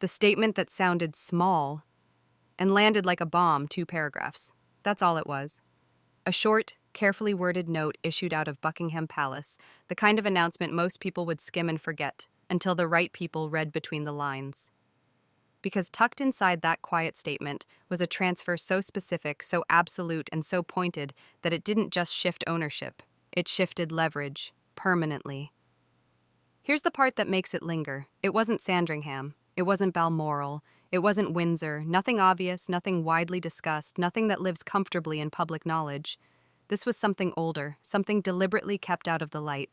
The statement that sounded small and landed like a bomb 2 paragraphs. That's all it was. A short, carefully worded note issued out of Buckingham Palace, the kind of announcement most people would skim and forget until the right people read between the lines. Because tucked inside that quiet statement was a transfer so specific, so absolute, and so pointed that it didn't just shift ownership, it shifted leverage, permanently. Here's the part that makes it linger. It wasn't Sandringham. It wasn't Balmoral. It wasn't Windsor. Nothing obvious, nothing widely discussed, nothing that lives comfortably in public knowledge. This was something older, something deliberately kept out of the light.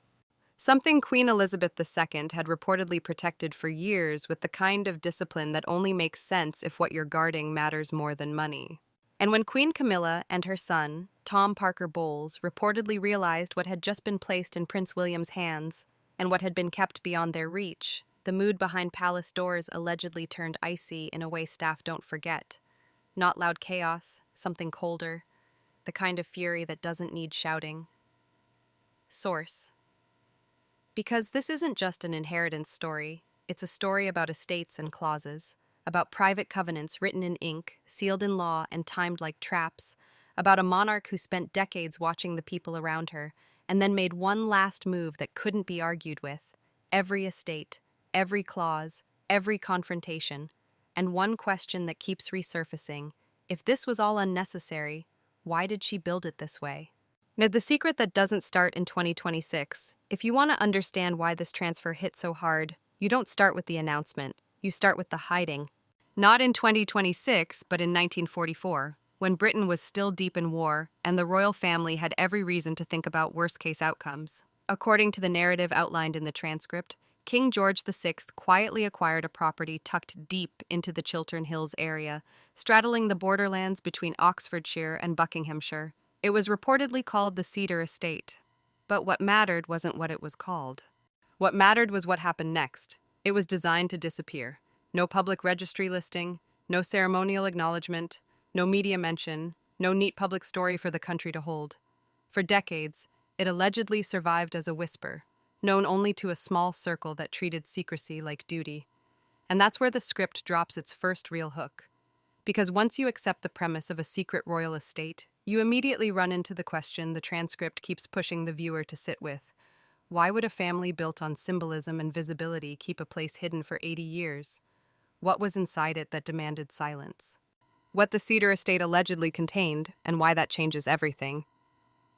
Something Queen Elizabeth II had reportedly protected for years with the kind of discipline that only makes sense if what you're guarding matters more than money. And when Queen Camilla and her son, Tom Parker Bowles, reportedly realized what had just been placed in Prince William's hands and what had been kept beyond their reach, the mood behind palace doors allegedly turned icy in a way staff don't forget. Not loud chaos, something colder, the kind of fury that doesn't need shouting. Source. Because this isn't just an inheritance story, it's a story about estates and clauses, about private covenants written in ink, sealed in law, and timed like traps, about a monarch who spent decades watching the people around her, and then made one last move that couldn't be argued with. Every estate, every clause, every confrontation, and one question that keeps resurfacing: if this was all unnecessary, why did she build it this way? Now, the secret that doesn't start in 2026. If you want to understand why this transfer hit so hard, you don't start with the announcement, you start with the hiding. Not in 2026, but in 1944, when Britain was still deep in war and the royal family had every reason to think about worst-case outcomes. According to the narrative outlined in the transcript, King George VI quietly acquired a property tucked deep into the Chiltern Hills area, straddling the borderlands between Oxfordshire and Buckinghamshire. It was reportedly called the Cedar Estate. But what mattered wasn't what it was called. What mattered was what happened next. It was designed to disappear. No public registry listing, no ceremonial acknowledgement, no media mention, no neat public story for the country to hold. For decades, it allegedly survived as a whisper, known only to a small circle that treated secrecy like duty. And that's where the script drops its first real hook. Because once you accept the premise of a secret royal estate, you immediately run into the question the transcript keeps pushing the viewer to sit with. Why would a family built on symbolism and visibility keep a place hidden for 80 years? What was inside it that demanded silence? What the Cedar Estate allegedly contained, and why that changes everything.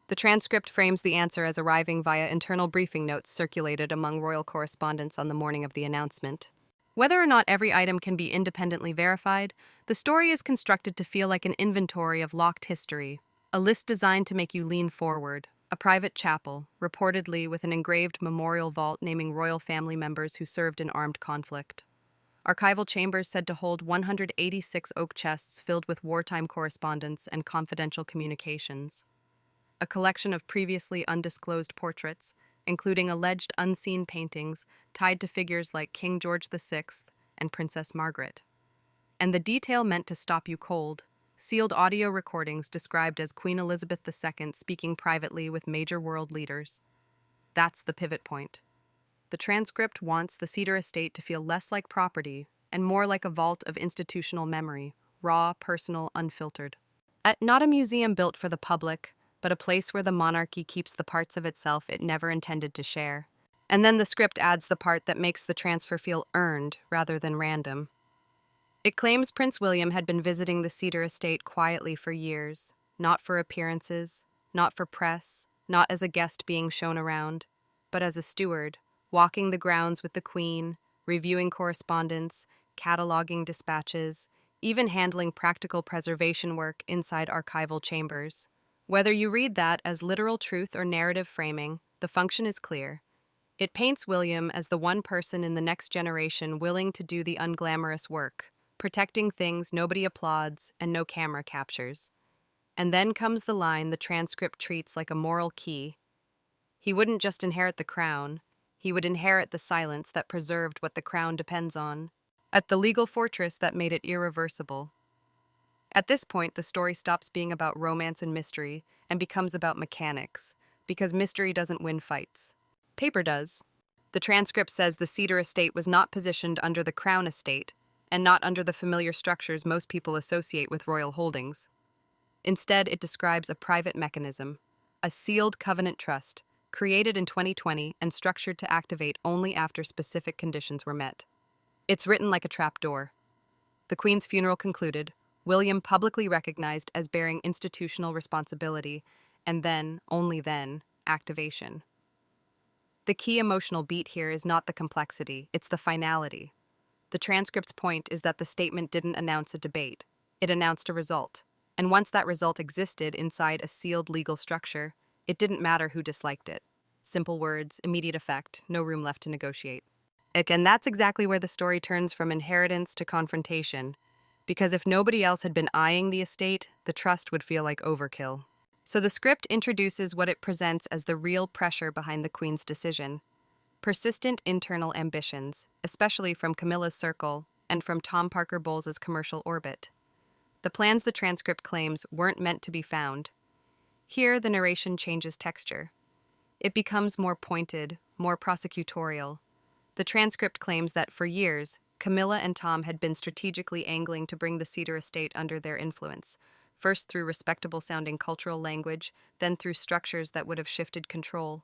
The transcript frames the answer as arriving via internal briefing notes circulated among royal correspondents on the morning of the announcement. Whether or not every item can be independently verified, the story is constructed to feel like an inventory of locked history, a list designed to make you lean forward, a private chapel, reportedly with an engraved memorial vault naming royal family members who served in armed conflict. Archival chambers said to hold 186 oak chests filled with wartime correspondence and confidential communications. A collection of previously undisclosed portraits, including alleged unseen paintings tied to figures like King George VI and Princess Margaret. And the detail meant to stop you cold: sealed audio recordings described as Queen Elizabeth II speaking privately with major world leaders. That's the pivot point. The transcript wants the Cedar Estate to feel less like property and more like a vault of institutional memory, raw, personal, unfiltered. Not a museum built for the public, but a place where the monarchy keeps the parts of itself it never intended to share. And then the script adds the part that makes the transfer feel earned rather than random. It claims Prince William had been visiting the Cedar Estate quietly for years, not for appearances, not for press, not as a guest being shown around, but as a steward, walking the grounds with the Queen, reviewing correspondence, cataloging dispatches, even handling practical preservation work inside archival chambers. Whether you read that as literal truth or narrative framing, the function is clear. It paints William as the one person in the next generation willing to do the unglamorous work, protecting things nobody applauds and no camera captures. And then comes the line the transcript treats like a moral key. He wouldn't just inherit the crown, he would inherit the silence that preserved what the crown depends on, at the legal fortress that made it irreversible. At this point, the story stops being about romance and mystery and becomes about mechanics, because mystery doesn't win fights. Paper does. The transcript says the Cedar Estate was not positioned under the Crown Estate, and not under the familiar structures most people associate with royal holdings. Instead, it describes a private mechanism, a sealed covenant trust, created in 2020 and structured to activate only after specific conditions were met. It's written like a trapdoor. The Queen's funeral concluded, William publicly recognized as bearing institutional responsibility, and then, only then, activation. The key emotional beat here is not the complexity, it's the finality. The transcript's point is that the statement didn't announce a debate, it announced a result. And once that result existed inside a sealed legal structure, it didn't matter who disliked it. Simple words, immediate effect, no room left to negotiate. And that's exactly where the story turns from inheritance to confrontation, because if nobody else had been eyeing the estate, the trust would feel like overkill. So the script introduces what it presents as the real pressure behind the Queen's decision. Persistent internal ambitions, especially from Camilla's circle and from Tom Parker Bowles's commercial orbit. The plans the transcript claims weren't meant to be found. Here, the narration changes texture. It becomes more pointed, more prosecutorial. The transcript claims that for years, Camilla and Tom had been strategically angling to bring the Cedar estate under their influence, first through respectable-sounding cultural language, then through structures that would have shifted control.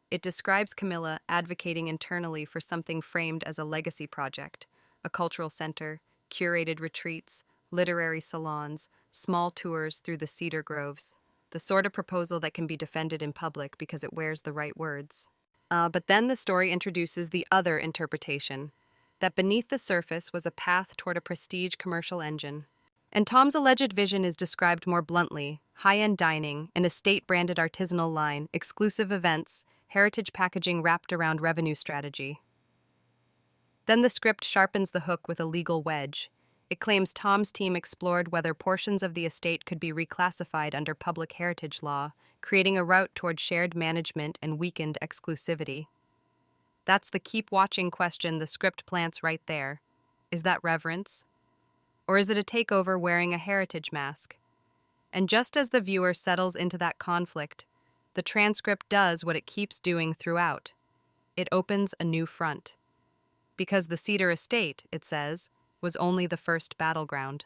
It describes Camilla advocating internally for something framed as a legacy project, a cultural center, curated retreats, literary salons, small tours through the cedar groves, the sort of proposal that can be defended in public because it wears the right words. But then the story introduces the other interpretation, that beneath the surface was a path toward a prestige commercial engine. And Tom's alleged vision is described more bluntly: high-end dining, an estate-branded artisanal line, exclusive events, heritage packaging wrapped around revenue strategy. Then the script sharpens the hook with a legal wedge. It claims Tom's team explored whether portions of the estate could be reclassified under public heritage law, creating a route toward shared management and weakened exclusivity. That's the keep-watching question the script plants right there. Is that reverence? Or is it a takeover wearing a heritage mask? And just as the viewer settles into that conflict, the transcript does what it keeps doing throughout. It opens a new front. Because the Cedar estate, it says, was only the first battleground.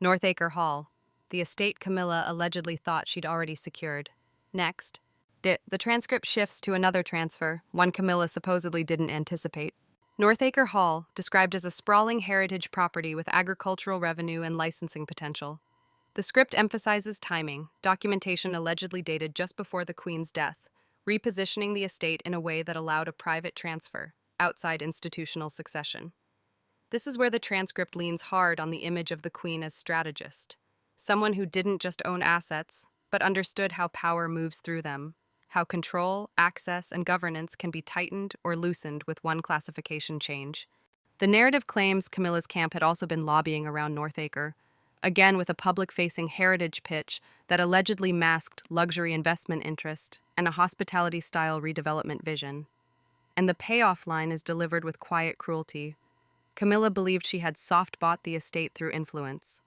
Northacre Hall, the estate Camilla allegedly thought she'd already secured. Next, the transcript shifts to another transfer, one Camilla supposedly didn't anticipate. Northacre Hall, described as a sprawling heritage property with agricultural revenue and licensing potential. The script emphasizes timing, documentation allegedly dated just before the Queen's death, repositioning the estate in a way that allowed a private transfer, outside institutional succession. This is where the transcript leans hard on the image of the Queen as strategist, someone who didn't just own assets, but understood how power moves through them, how control, access, and governance can be tightened or loosened with one classification change. The narrative claims Camilla's camp had also been lobbying around Northacre, again with a public-facing heritage pitch that allegedly masked luxury investment interest and a hospitality-style redevelopment vision. And the payoff line is delivered with quiet cruelty. Camilla believed she had soft-bought the estate through influence,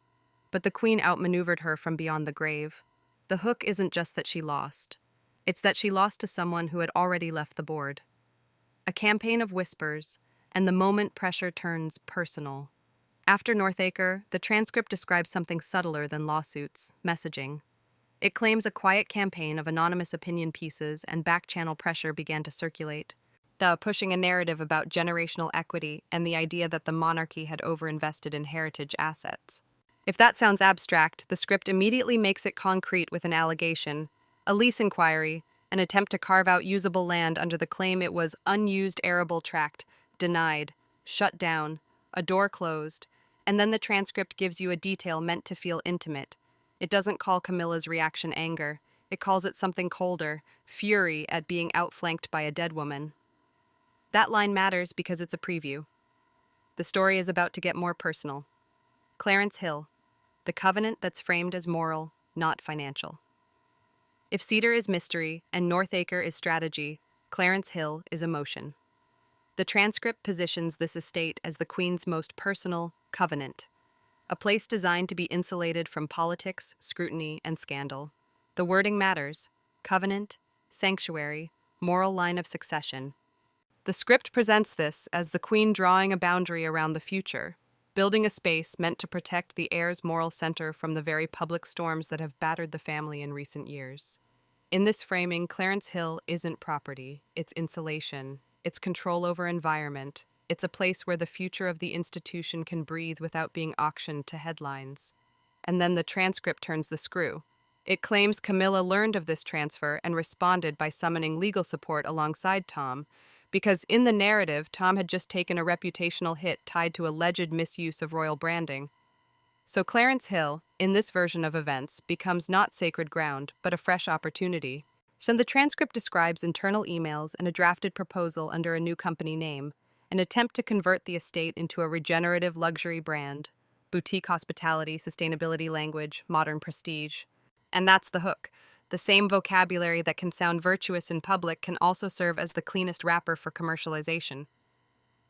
but the Queen outmaneuvered her from beyond the grave. The hook isn't just that she lost. It's that she lost to someone who had already left the board. A campaign of whispers, and the moment pressure turns personal. After Northacre, the transcript describes something subtler than lawsuits: messaging. It claims a quiet campaign of anonymous opinion pieces and back-channel pressure began to circulate, pushing a narrative about generational equity and the idea that the monarchy had overinvested in heritage assets. If that sounds abstract, the script immediately makes it concrete with an allegation: a lease inquiry, an attempt to carve out usable land under the claim it was unused arable tract, denied, shut down, a door closed, and then the transcript gives you a detail meant to feel intimate. It doesn't call Camilla's reaction anger. It calls it something colder: fury at being outflanked by a dead woman. That line matters because it's a preview. The story is about to get more personal. Clarence Hill, the covenant that's framed as moral, not financial. If Cedar is mystery and Northacre is strategy, Clarence Hill is emotion. The transcript positions this estate as the Queen's most personal covenant, a place designed to be insulated from politics, scrutiny, and scandal. The wording matters: covenant, sanctuary, moral line of succession. The script presents this as the Queen drawing a boundary around the future, building a space meant to protect the heir's moral center from the very public storms that have battered the family in recent years. In this framing, Clarence Hill isn't property, it's insulation, it's control over environment, it's a place where the future of the institution can breathe without being auctioned to headlines. And then the transcript turns the screw. It claims Camilla learned of this transfer and responded by summoning legal support alongside Tom, because in the narrative, Tom had just taken a reputational hit tied to alleged misuse of royal branding. So Clarence Hill, in this version of events, becomes not sacred ground, but a fresh opportunity. So the transcript describes internal emails and a drafted proposal under a new company name, an attempt to convert the estate into a regenerative luxury brand, boutique hospitality, sustainability language, modern prestige. And that's the hook. The same vocabulary that can sound virtuous in public can also serve as the cleanest wrapper for commercialization.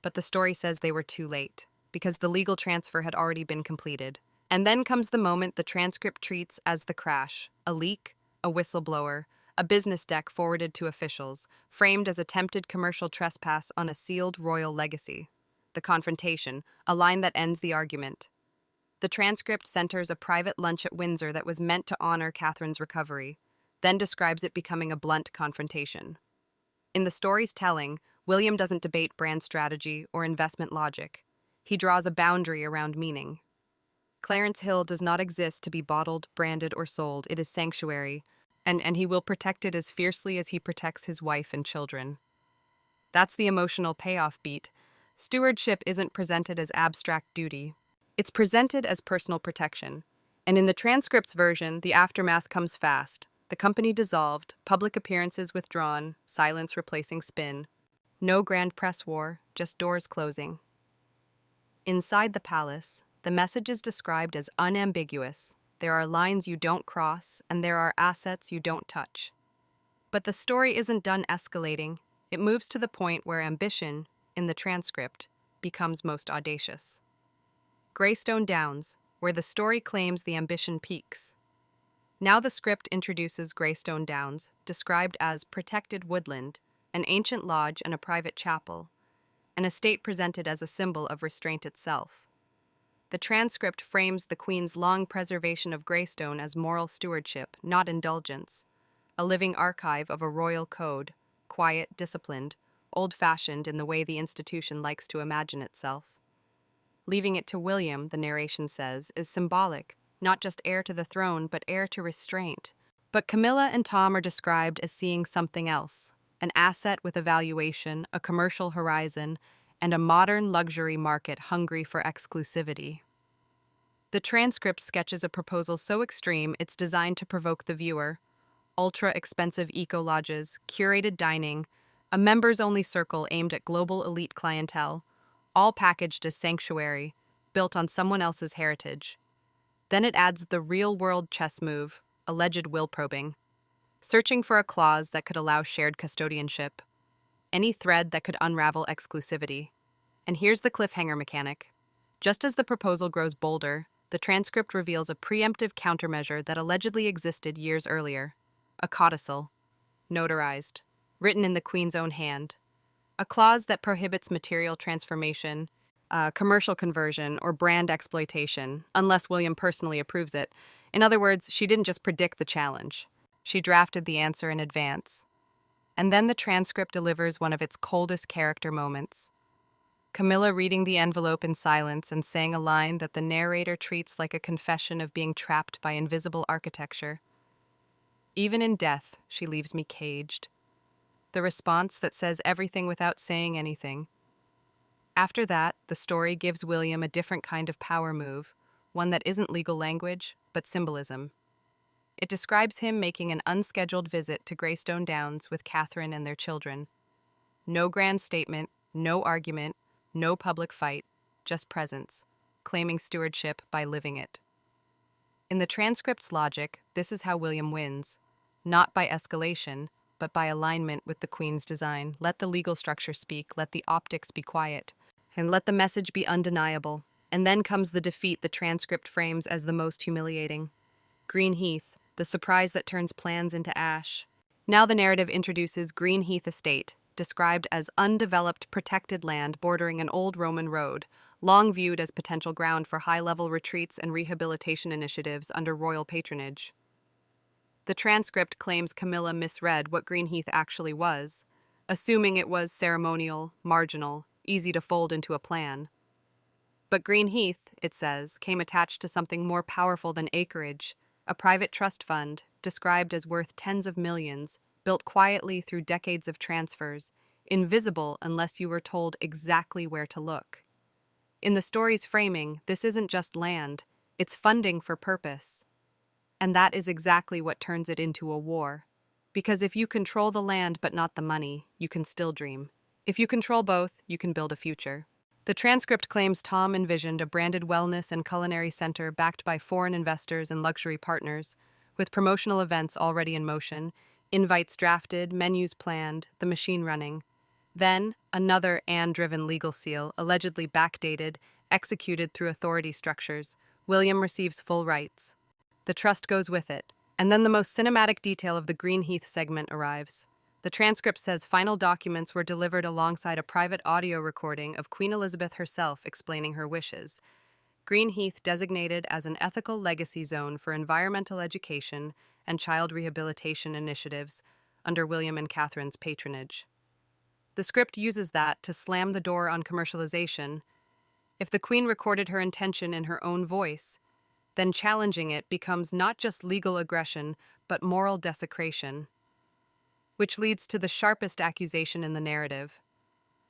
But the story says they were too late, because the legal transfer had already been completed. And then comes the moment the transcript treats as the crash, a leak, a whistleblower, a business deck forwarded to officials, framed as attempted commercial trespass on a sealed royal legacy. The confrontation, a line that ends the argument. The transcript centers a private lunch at Windsor that was meant to honor Catherine's recovery, then describes it becoming a blunt confrontation. In the story's telling, William doesn't debate brand strategy or investment logic. He draws a boundary around meaning. Clarence Hill does not exist to be bottled, branded, or sold. It is sanctuary, and he will protect it as fiercely as he protects his wife and children. That's the emotional payoff beat. Stewardship isn't presented as abstract duty. It's presented as personal protection. And in the transcript's version, the aftermath comes fast. The company dissolved, public appearances withdrawn, silence replacing spin. No grand press war, just doors closing. Inside the palace, the message is described as unambiguous. There are lines you don't cross, and there are assets you don't touch. But the story isn't done escalating. It moves to the point where ambition, in the transcript, becomes most audacious. Greystone Downs, where the story claims the ambition peaks. Now the script introduces Greystone Downs, described as protected woodland, an ancient lodge and a private chapel, an estate presented as a symbol of restraint itself. The transcript frames the Queen's long preservation of Greystone as moral stewardship, not indulgence, a living archive of a royal code, quiet, disciplined, old-fashioned in the way the institution likes to imagine itself. Leaving it to William, the narration says, is symbolic, not just heir to the throne, but heir to restraint. But Camilla and Tom are described as seeing something else, an asset with a valuation, a commercial horizon, and a modern luxury market hungry for exclusivity. The transcript sketches a proposal so extreme it's designed to provoke the viewer. Ultra-expensive eco-lodges, curated dining, a members-only circle aimed at global elite clientele, all packaged as sanctuary, built on someone else's heritage. Then it adds the real-world chess move, alleged will probing, searching for a clause that could allow shared custodianship, any thread that could unravel exclusivity. And here's the cliffhanger mechanic. Just as the proposal grows bolder, the transcript reveals a preemptive countermeasure that allegedly existed years earlier, a codicil, notarized, written in the Queen's own hand, a clause that prohibits material transformation, commercial conversion, or brand exploitation, unless William personally approves it. In other words, she didn't just predict the challenge. She drafted the answer in advance. And then the transcript delivers one of its coldest character moments. Camilla reading the envelope in silence and saying a line that the narrator treats like a confession of being trapped by invisible architecture. Even in death, she leaves me caged. The response that says everything without saying anything. After that, the story gives William a different kind of power move, one that isn't legal language, but symbolism. It describes him making an unscheduled visit to Greystone Downs with Catherine and their children. No grand statement, no argument, no public fight, just presence, claiming stewardship by living it. In the transcript's logic, this is how William wins, not by escalation, but by alignment with the Queen's design. Let the legal structure speak, let the optics be quiet, and let the message be undeniable. And then comes the defeat the transcript frames as the most humiliating. Greenheath, the surprise that turns plans into ash. Now the narrative introduces Greenheath Estate, described as undeveloped protected land bordering an old Roman road, long viewed as potential ground for high-level retreats and rehabilitation initiatives under royal patronage. The transcript claims Camilla misread what Greenheath actually was, assuming it was ceremonial, marginal, easy to fold into a plan. But Greenheath, it says, came attached to something more powerful than acreage, a private trust fund, described as worth tens of millions, built quietly through decades of transfers, invisible unless you were told exactly where to look. In the story's framing, this isn't just land, it's funding for purpose. And that is exactly what turns it into a war. Because if you control the land but not the money, you can still dream. If you control both, you can build a future. The transcript claims Tom envisioned a branded wellness and culinary center backed by foreign investors and luxury partners, with promotional events already in motion, invites drafted, menus planned, the machine running. Then, another Anne-driven legal seal, allegedly backdated, executed through authority structures. William receives full rights. The trust goes with it. And then the most cinematic detail of the Greenheath segment arrives. The transcript says final documents were delivered alongside a private audio recording of Queen Elizabeth herself explaining her wishes. Greenheath designated as an ethical legacy zone for environmental education and child rehabilitation initiatives under William and Catherine's patronage. The script uses that to slam the door on commercialization. If the Queen recorded her intention in her own voice, then challenging it becomes not just legal aggression, but moral desecration, which leads to the sharpest accusation in the narrative.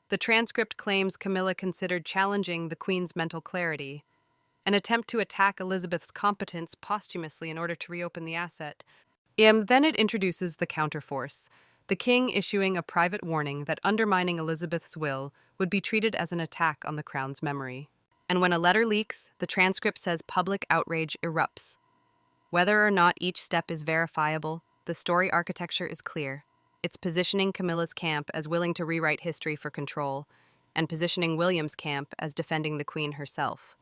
The transcript claims Camilla considered challenging the Queen's mental clarity, an attempt to attack Elizabeth's competence posthumously in order to reopen the asset. Then it introduces the counterforce, the king issuing a private warning that undermining Elizabeth's will would be treated as an attack on the crown's memory. And when a letter leaks, the transcript says public outrage erupts. Whether or not each step is verifiable, the story architecture is clear. It's positioning Camilla's camp as willing to rewrite history for control, and positioning William's camp as defending the Queen herself.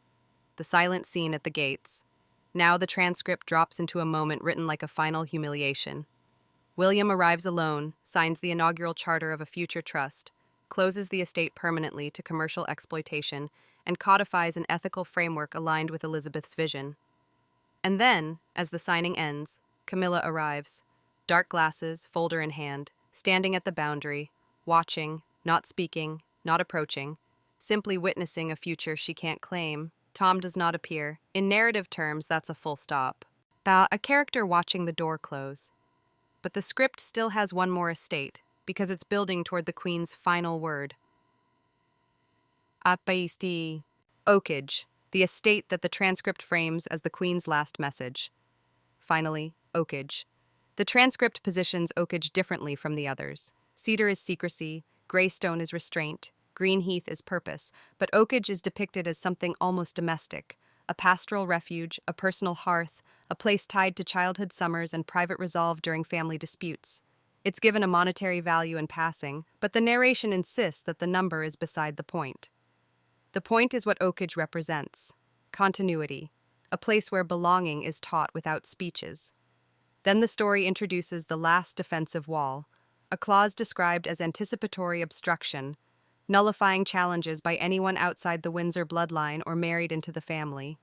The silent scene at the gates. Now the transcript drops into a moment written like a final humiliation. William arrives alone, signs the inaugural charter of a future trust, closes the estate permanently to commercial exploitation, and codifies an ethical framework aligned with Elizabeth's vision. And then, as the signing ends, Camilla arrives, dark glasses, folder in hand, standing at the boundary, watching, not speaking, not approaching, simply witnessing a future she can't claim. Tom does not appear. In narrative terms, that's a full stop. A character watching the door close. But the script still has one more estate, because it's building toward the Queen's final word. Apaisti. Oakage, the estate that the transcript frames as the Queen's last message. Finally, Oakage. The transcript positions Oakage differently from the others. Cedar is secrecy, Greystone is restraint, Greenheath is purpose, but Oakage is depicted as something almost domestic, a pastoral refuge, a personal hearth, a place tied to childhood summers and private resolve during family disputes. It's given a monetary value in passing, but the narration insists that the number is beside the point. The point is what Oakage represents: continuity, a place where belonging is taught without speeches. Then the story introduces the last defensive wall, a clause described as anticipatory obstruction, nullifying challenges by anyone outside the Windsor bloodline or married into the family.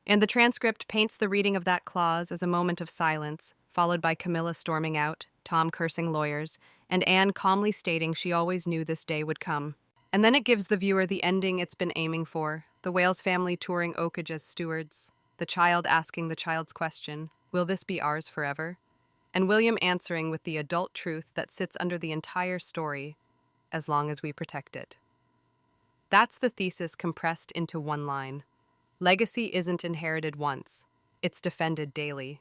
And the transcript paints the reading of that clause as a moment of silence, followed by Camilla storming out, Tom cursing lawyers, and Anne calmly stating she always knew this day would come. And then it gives the viewer the ending it's been aiming for, the Wales family touring Oakage as stewards, the child asking the child's question, "Will this be ours forever?" And William answering with the adult truth that sits under the entire story, as long as we protect it. That's the thesis compressed into one line. Legacy isn't inherited once, it's defended daily.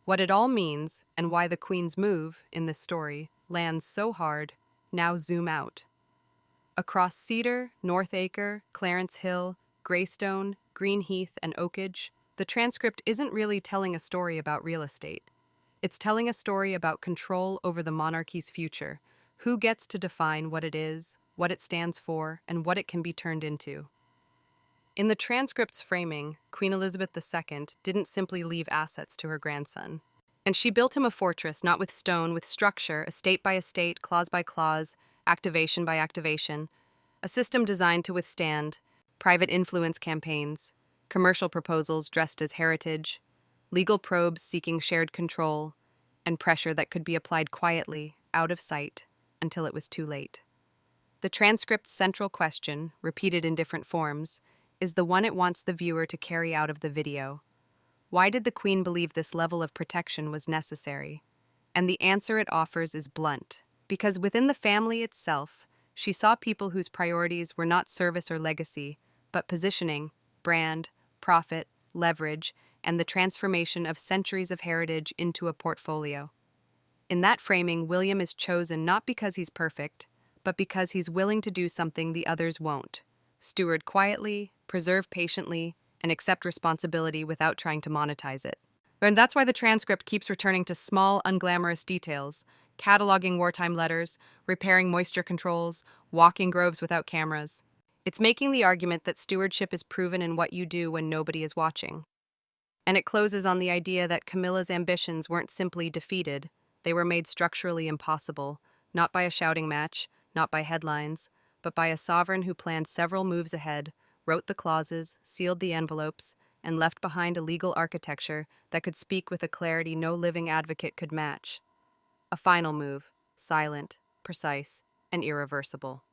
What it all means, and why the Queen's move, in this story, lands so hard, now zoom out. Across Cedar, Northacre, Clarence Hill, Greystone, Greenheath, and Oakage, the transcript isn't really telling a story about real estate. It's telling a story about control over the monarchy's future, who gets to define what it is, what it stands for, and what it can be turned into. In the transcript's framing, Queen Elizabeth II didn't simply leave assets to her grandson. And she built him a fortress, not with stone, with structure, estate by estate, clause by clause, activation by activation, a system designed to withstand private influence campaigns, commercial proposals dressed as heritage, legal probes seeking shared control, and pressure that could be applied quietly, out of sight, until it was too late. The transcript's central question, repeated in different forms, is the one it wants the viewer to carry out of the video. Why did the Queen believe this level of protection was necessary? And the answer it offers is blunt. Because within the family itself, she saw people whose priorities were not service or legacy, but positioning, brand, profit, leverage, and the transformation of centuries of heritage into a portfolio. In that framing, William is chosen not because he's perfect, but because he's willing to do something the others won't. Steward quietly, preserve patiently, and accept responsibility without trying to monetize it. And that's why the transcript keeps returning to small, unglamorous details, cataloging wartime letters, repairing moisture controls, walking groves without cameras. It's making the argument that stewardship is proven in what you do when nobody is watching. And it closes on the idea that Camilla's ambitions weren't simply defeated, they were made structurally impossible, not by a shouting match, not by headlines, but by a sovereign who planned several moves ahead, wrote the clauses, sealed the envelopes, and left behind a legal architecture that could speak with a clarity no living advocate could match. A final move, silent, precise, and irreversible.